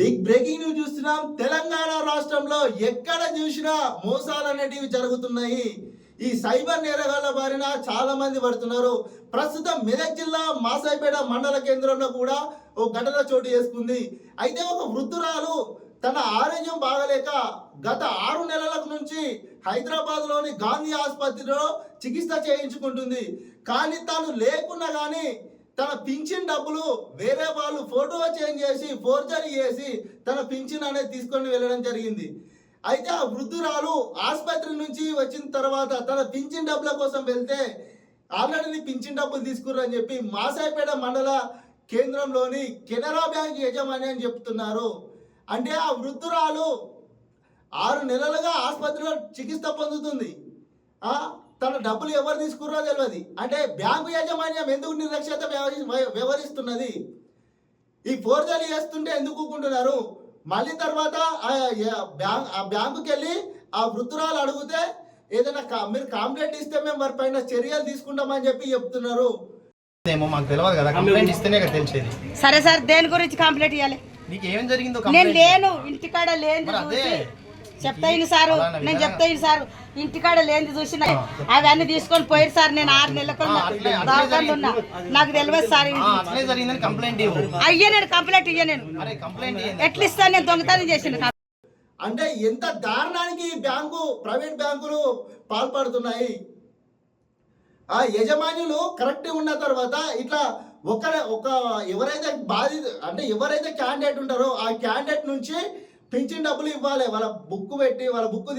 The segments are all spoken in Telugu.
బిగ్ బ్రేకింగ్ న్యూస్ చూస్తున్నాం. తెలంగాణ రాష్ట్రంలో ఎక్కడ చూసినా మోసాలు అనేటివి జరుగుతున్నాయి. ఈ సైబర్ నేరగాళ్ల బారిన చాలా మంది పడుతున్నారు. ప్రస్తుతం మెదక్ జిల్లా మాసాయిపేట మండల కేంద్రంలో కూడా ఒక ఘటన చోటు చేసుకుంది. అయితే ఒక వృద్ధురాలు తన ఆరోగ్యం బాగలేక గత 6 నెలల నుంచి హైదరాబాద్లోని గాంధీ ఆసుపత్రిలో చికిత్స చేయించుకుంటుంది. కానీ తాను లేకున్నా కానీ తన పింఛన్ డబ్బులు వేరే వాళ్ళు ఫోటో చేంజ్ చేసి ఫోర్జరీ చేసి తన పింఛన్ అనేది తీసుకొని వెళ్ళడం జరిగింది. అయితే ఆ వృద్ధురాలు ఆసుపత్రి నుంచి వచ్చిన తర్వాత తన పింఛన్ డబ్బుల కోసం వెళ్తే ఆల్రెడీ పింఛన్ డబ్బులు తీసుకుర్రని చెప్పి మాసాయిపేట మండల కేంద్రంలోని కెనరా బ్యాంక్ యజమాని అని చెప్తున్నారు. అంటే ఆ వృద్ధురాలు 6 నెలలుగా ఆసుపత్రిలో చికిత్స పొందుతుంది. తన డబ్బులు ఎవరు తీసుకుర్రో తెలియదు. అంటే బ్యాంకు యాజమాన్యం ఎందుకు నిర్లక్ష్యత వ్యవహరిస్తున్నది? ఈ ఫోర్జరీ చేస్తుంటే ఎందుకు ఊరుకుంటున్నారు? మళ్ళీ తర్వాత ఆ బ్యాంకుకి వెళ్ళి ఆ వృద్ధురాలు అడిగితే ఏదైనా మీరు కంప్లైంట్ ఇస్తే మేము వారి పైన చర్యలు తీసుకుంటామని చెప్పి చెప్తున్నారు. మాకు తెలియదు కదా, కంప్లైంట్ ఇస్తేనే కదా తెలిసేది. సరే సార్, దేని గురించి కంప్లైంట్ ఇవ్వాలి? నీకు ఏం జరిగిందో నేను లేను, ఇంటికాడ లేని చెప్తాను సారు, నేను చెప్తాను సార్, ఇంటికాడ లేని చూసిన అవన్నీ తీసుకొని పోయారు సార్. నేను 6 నెలలకు దాఖలు ఉన్నా, నాకు తెలియదు సార్. అయ్యా నేను కంప్లైంట్ ఇయ్యా, నేను ఎట్లా ఇస్తాను? నేను దొంగతనం చేసిన. అంటే ఎంత దారుణానికి ప్రైవేట్ బ్యాంకులు పాల్పడుతున్నాయి. ఆ యజమానులు కరెక్ట్ ఉన్న తర్వాత ఇట్లా ఎవరైతే ఎవరైతే క్యాండిడేట్ ఉంటారో ఆ క్యాండిడేట్ నుంచి పింఛన్ డబ్బులు ఇవ్వాలి. వాళ్ళ బుక్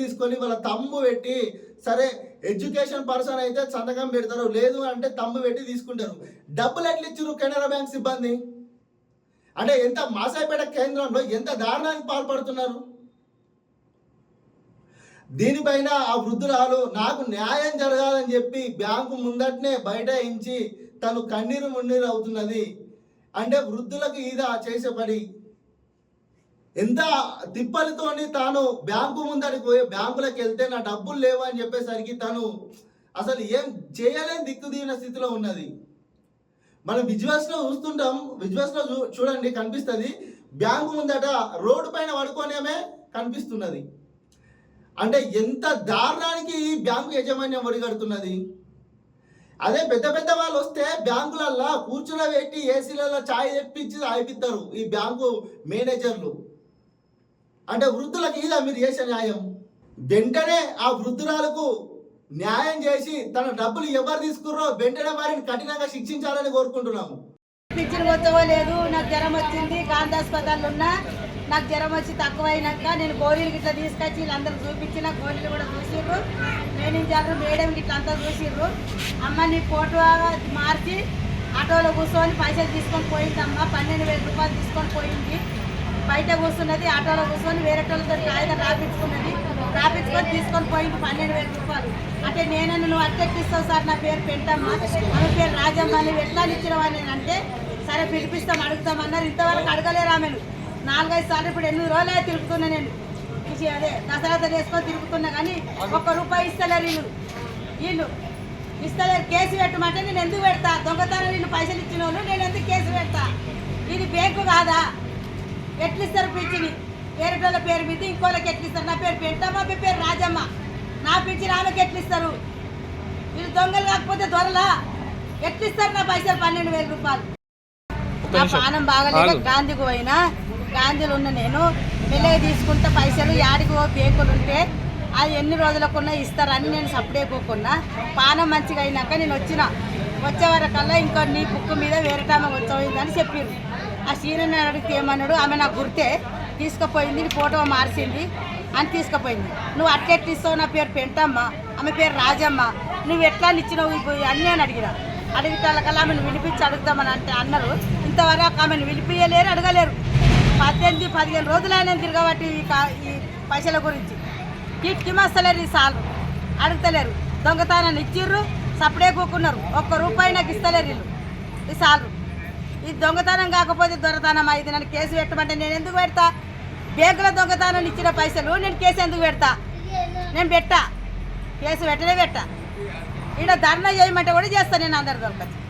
తీసుకొని వాళ్ళ తంబు పెట్టి, సరే ఎడ్యుకేషన్ పర్సన్ అయితే సంతకం పెడతారు, లేదు అంటే తంబు పెట్టి తీసుకుంటారు. డబ్బులు ఎట్లా ఇచ్చారు కెనరా బ్యాంక్ సిబ్బంది? అంటే ఎంత మాసాయిపేట కేంద్రంలో ఎంత దారుణానికి పాల్పడుతున్నారు. దీనిపైన ఆ వృద్ధురాలు నాకు న్యాయం జరగాలని చెప్పి బ్యాంకు ముందటనే బైఠాయించి తను కన్నీరు మున్నీరు అవుతున్నది. అంటే వృద్ధులకు ఈదా చేసే పని. ఎంత తిప్పలతోని తాను బ్యాంకు ముందరికి పోయి బ్యాంకులకు వెళ్తే నా డబ్బులు లేవు అని చెప్పేసరికి తను అసలు ఏం చేయలేని దిక్కుదీన స్థితిలో ఉన్నది. మనం విజువల్స్లో చూస్తుంటాం, విజువల్స్లో చూడండి కనిపిస్తుంది. బ్యాంకు ముందట రోడ్డు పైన పడుకోనేమే కనిపిస్తున్నది. అంటే ఎంత దారుణానికి ఈ బ్యాంకు యాజమాన్యం ఒడిగడుతున్నది. అదే పెద్ద పెద్ద వాళ్ళు వస్తే బ్యాంకులల్లో కూర్చునబెట్టి ఏసీలలో ఛాయ్ తెప్పించి ఆయిపిస్తారు ఈ బ్యాంకు మేనేజర్లు. అంటే వృద్ధులకు ఇదా మీరు చేసే న్యాయం? వెంటనే ఆ వృద్ధురాలకు న్యాయం చేసి తన డబ్బులు ఎవరు తీసుకుర్రో వెంటనే వారిని కఠినంగా శిక్షించాలని కోరుకుంటున్నాము. పింఛన్ వచ్చలేదు, నాకు జ్వరం వచ్చింది, గాంధీ హాస్పిటల్ ఉన్నా, నాకు జ్వరం వచ్చి తక్కువైనాక నేను గోళీలు గిట్లా తీసుకొచ్చి వీళ్ళందరూ చూపించిన, గోళీలు కూడా చూసిర్రు, ట్రైనింగ్ మేడం గిట్లా అంతా చూసిర్రు. అమ్మ నీ ఫోటో మార్చి ఆటోలో కూర్చొని పైసలు తీసుకొని పోయిందమ్మా, 12,000 రూపాయలు తీసుకొని పోయింది. బయట కూర్చున్నది, ఆటోలో కూర్చొని వేరే వాళ్ళతో కాగితం రాపించుకొని తీసుకొని పోయింది 12,000 రూపాయలు. అంటే నేనన్ను నువ్వు అట్టెక్కిస్తావు సార్, నా పేరు పెంటమ్మ, ఆమె పేరు రాజమ్మ, నువ్వు ఎట్లా ఇచ్చినవని అంటే సరే పిలిపిస్తాం అడుగుతామన్నారు. ఇంతవరకు అడగలేరు ఆమెను. 4-5 సార్లు ఇప్పుడు 8 రోజులే తిరుగుతున్నా నేను. అదే దసరా చేసుకొని తిరుగుతున్నా కానీ ₹1 ఇస్తలేరు వీళ్ళు ఇస్తలేరు. కేసు పెట్టమంటే నేను ఎందుకు పెడతా? దొంగతనం వీళ్ళు పైసలు ఇచ్చిన వాళ్ళు నేను ఎందుకు కేసు పెడతా? ఇది బ్యాంకు కాదా? ఎట్లు ఇస్తారు పింఛని? వేరేటోళ్ళ పేరు మీద ఇంకోళ్ళకి ఎట్లు ఇస్తారు? నా పేరు పెంటమ్మ, మీ పేరు రాజమ్మ, నా పింఛని ఆమెకి ఎట్లు ఇస్తారు? వీళ్ళు దొంగలు కాకపోతే దొరలా ఎట్లు ఇస్తారు నా పైసలు? 12,000 రూపాయలు. నా పానం బాగలేక గాంధీకి పోయినా, గాంధీలో ఉన్న నేను మెల్లగా తీసుకుంటే పైసలు యాడికి బ్యాంకులు ఉంటే అది ఎన్ని రోజులకున్నా ఇస్తారు అని నేను సప్లై పోకున్నా. పానం మంచిగా అయినాక నేను వచ్చే వరకల్లా ఇంకా నీ బుక్ మీద వేరే ఆమె వచ్చేయిందని చెప్పారు. ఆ సీనియర్ అడిగితే ఏమన్నాడు, ఆమె నాకు గుర్తే తీసుకుపోయింది, ఫోటో మార్చింది అని తీసుకుపోయింది. నువ్వు అట్లెట్లు ఇస్తావు? నా పేరు పెంటమ్మ, ఆమె పేరు రాజమ్మ, నువ్వు ఎట్లా ఇచ్చినావు అన్నీ అని అడిగితే ఆమెను వినిపించి అడుగుతామని అన్నారు. ఇంతవరకు ఆమెను వినిపించలేరు, అడగలేరు. 18-15 రోజులైనా తిరగబట్టి ఈ పైసల గురించి కిమస్తలేరు. ఈ సార్లు అడుగుతలేరు, దొంగతనాన్ని ఇచ్చిర్రు, సప్పుడే కూకున్నారు. ₹1 నాకు ఇస్తలేరు వీళ్ళు. ఈ సార్లు ఇది దొంగతనం కాకపోతే దొరతనం అయితే నన్ను కేసు పెట్టమంటే నేను ఎందుకు పెడతా? బ్యాంకులో దొంగతనాన్ని ఇచ్చిన పైసలు నేను కేసు ఎందుకు పెడతా? నేను కేసు పెట్టా. ఈడ ధర్నా చేయమంటే కూడా చేస్తాను నేను అందరు దొరకచ్చు.